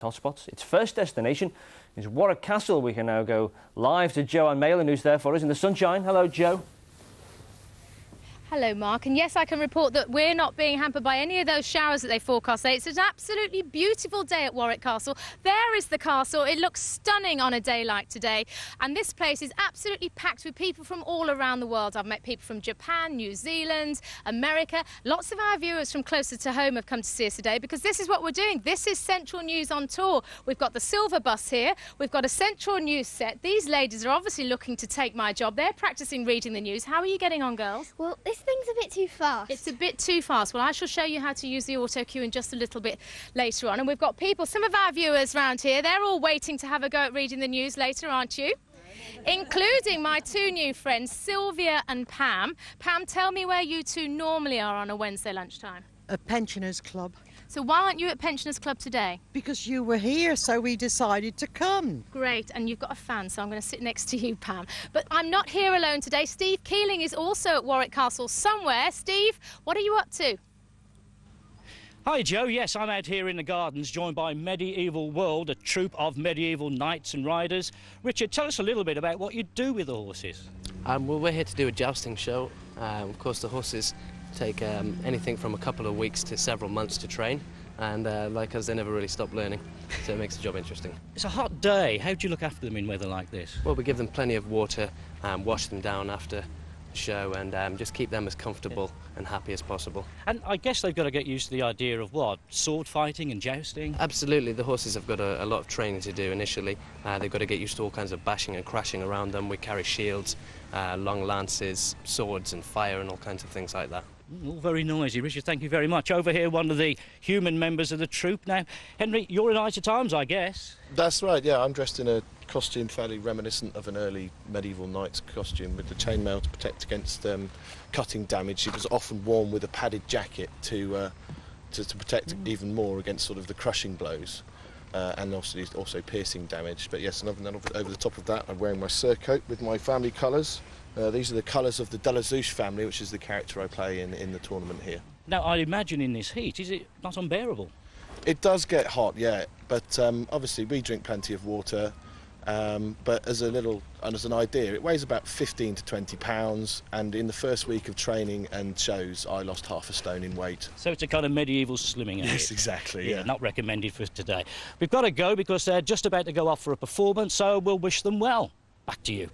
hotspots. Its first destination is Warwick Castle. We can now go live to Joanne Malin, who's there for us in the sunshine. Hello, Jo. Hello, Mark. And yes, I can report that we're not being hampered by any of those showers that they forecast. It's an absolutely beautiful day at Warwick Castle. There is the castle. It looks stunning on a day like today. And this place is absolutely packed with people from all around the world. I've met people from Japan, New Zealand, America. Lots of our viewers from closer to home have come to see us today because this is what we're doing. This is Central News on tour. We've got the silver bus here. We've got a Central News set. These ladies are obviously looking to take my job. They're practicing reading the news. How are you getting on, girls? Well, this thing's a bit too fast. It's a bit too fast. Well, I shall show you how to use the auto cue in just a little bit later on. And we've got people, some of our viewers around here, they're all waiting to have a go at reading the news later, aren't you? Including my two new friends, Sylvia and Pam. Pam, tell me where you two normally are on a Wednesday lunchtime. A pensioners club. So why aren't you at Pensioners Club today? Because you were here, so we decided to come. Great, and you've got a fan, so I'm going to sit next to you, Pam. But I'm not here alone today. Steve Keeling is also at Warwick Castle somewhere. Steve, what are you up to? Hi, Jo. Yes, I'm out here in the gardens, joined by Medieval World, a troupe of medieval knights and riders. Richard, tell us a little bit about what you do with the horses. Well, we're here to do a jousting show. Of course, the horses take anything from a couple of weeks to several months to train, and like us, they never really stop learning, so it makes the job interesting. It's a hot day. How do you look after them in weather like this? Well, we give them plenty of water, wash them down after the show, and just keep them as comfortable and happy as possible. And I guess they've got to get used to the idea of what? Sword fighting and jousting? Absolutely. The horses have got a lot of training to do initially. They've got to get used to all kinds of bashing and crashing around them. We carry shields, long lances, swords and fire and all kinds of things like that. All very noisy. Richard, thank you very much. Over here, one of the human members of the troupe. Now, Henry, you're in Knights of Times, I guess? That's right, yeah. I'm dressed in a costume fairly reminiscent of an early medieval knight's costume with the chainmail to protect against cutting damage. It was often worn with a padded jacket to protect even more against sort of the crushing blows. And obviously also piercing damage. But yes, and over the top of that, I'm wearing my surcoat with my family colours. These are the colours of the De La Zouche family, which is the character I play in the tournament here. Now, I imagine in this heat, is it not unbearable? It does get hot, yeah, but obviously we drink plenty of water. But as an idea, it weighs about 15 to 20 pounds, and in the first week of training and shows, I lost half a stone in weight. So it's a kind of medieval slimming. Yes, exactly. Yeah, not recommended for today. We've got to go because they're just about to go off for a performance, so we'll wish them well. Back to you.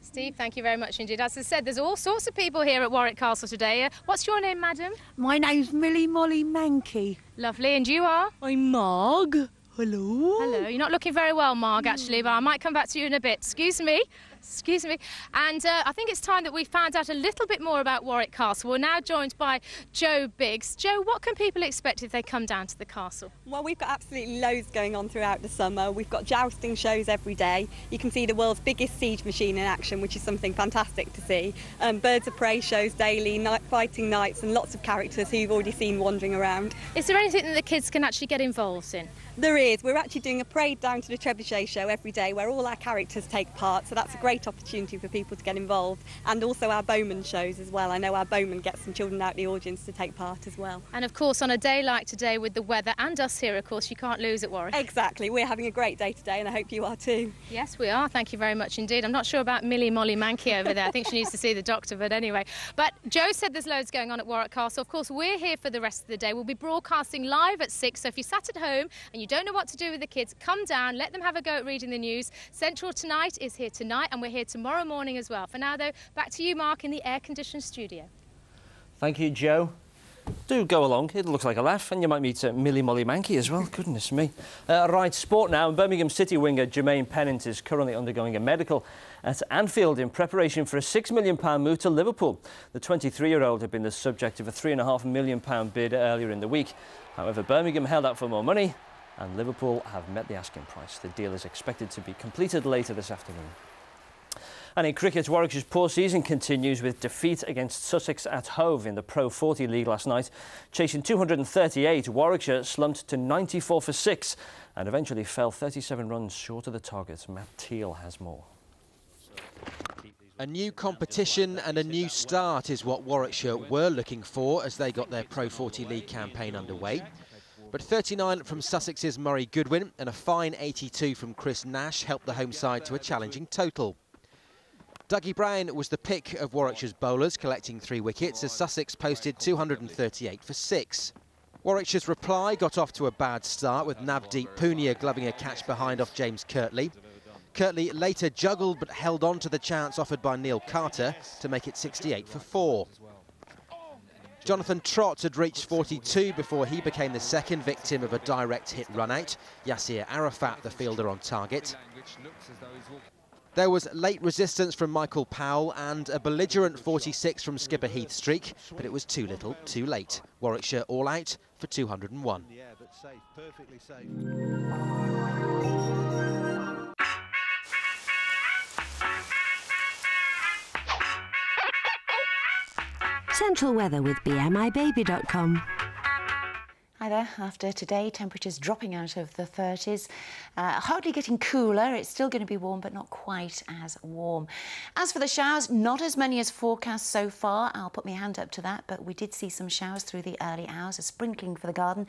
Steve, thank you very much indeed. As I said, there's all sorts of people here at Warwick Castle today. What's your name, madam? My name's Millie Molly Mankey. Lovely, and you are? I'm Marg. Hello. Hello. You're not looking very well, Marg, actually, but I might come back to you in a bit. Excuse me. Excuse me. And I think it's time that we found out a little bit more about Warwick Castle. We're now joined by Jo Biggs. Jo, what can people expect if they come down to the castle? Well, we've got absolutely loads going on throughout the summer. We've got jousting shows every day. You can see the world's biggest siege machine in action, which is something fantastic to see. Birds of prey shows daily, fighting knights, and lots of characters who you've already seen wandering around. Is there anything that the kids can actually get involved in? There is. We're actually doing a parade down to the Trebuchet show every day where all our characters take part, so that's a great opportunity for people to get involved, and also our bowman shows as well. I know our bowmen get some children out the audience to take part as well. And of course, on a day like today with the weather and us here, of course, you can't lose at Warwick. Exactly. We're having a great day today, and I hope you are too. Yes, we are. Thank you very much indeed. I'm not sure about Millie Molly Mankey over there. I think she needs to see the doctor, but anyway. But Jo said there's loads going on at Warwick Castle. Of course, we're here for the rest of the day. We'll be broadcasting live at 6, so if you sat at home and you don't know what to do with the kids, come down, let them have a go at reading the news. Central Tonight is here tonight, and we're here tomorrow morning as well. For now, though, back to you, Mark, in the air-conditioned studio. Thank you, Jo. Do go along. It looks like a laugh, and you might meet Millie Molly Mankey as well. Goodness me. Right, sport now. Birmingham City winger Jermaine Pennant is currently undergoing a medical at Anfield in preparation for a £6 million move to Liverpool. The 23-year-old had been the subject of a £3.5 million bid earlier in the week. However, Birmingham held out for more money, and Liverpool have met the asking price. The deal is expected to be completed later this afternoon. And in cricket, Warwick's poor season continues with defeat against Sussex at Hove in the Pro 40 League last night. Chasing 238, Warwickshire slumped to 94 for 6 and eventually fell 37 runs short of the target. Matt Teal has more. A new competition and a new start is what Warwickshire were looking for as they got their Pro 40 League campaign underway. But 39 from Sussex's Murray Goodwin and a fine 82 from Chris Nash helped the home side to a challenging total. Dougie Brown was the pick of Warwickshire's bowlers, collecting 3 wickets as Sussex posted 238 for 6. Warwickshire's reply got off to a bad start with Navdeep Punia gloving a catch behind off James Kirtley. Kirtley later juggled but held on to the chance offered by Neil Carter to make it 68 for 4. Jonathan Trott had reached 42 before he became the second victim of a direct hit run-out. Yasir Arafat, the fielder, on target. There was late resistance from Michael Powell and a belligerent 46 from skipper Heath Streak, but it was too little, too late. Warwickshire all out for 201. Yeah, but safe, perfectly safe. Central weather with BMIBaby.com. Hi there. After today, temperatures dropping out of the 30s, hardly getting cooler. It's still going to be warm, but not quite as warm. As for the showers, not as many as forecast so far. I'll put my hand up to that, but we did see some showers through the early hours, a sprinkling for the garden.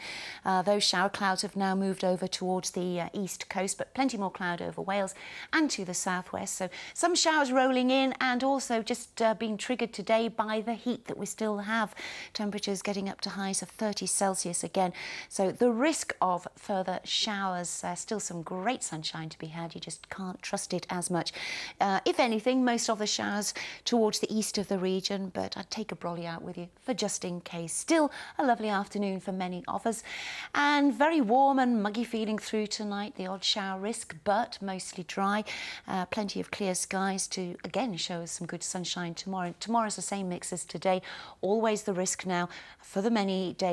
Those shower clouds have now moved over towards the east coast, but plenty more cloud over Wales and to the southwest. So some showers rolling in and also just being triggered today by the heat that we still have. Temperatures getting up to highs of 30 Celsius again. So the risk of further showers, still some great sunshine to be had. You just can't trust it as much. If anything, most of the showers towards the east of the region, but I'd take a brolly out with you for just in case. Still a lovely afternoon for many of us and very warm and muggy feeling through tonight. The odd shower risk, but mostly dry. Plenty of clear skies to again show us some good sunshine tomorrow. Tomorrow's the same mix as today. Always the risk now for the many days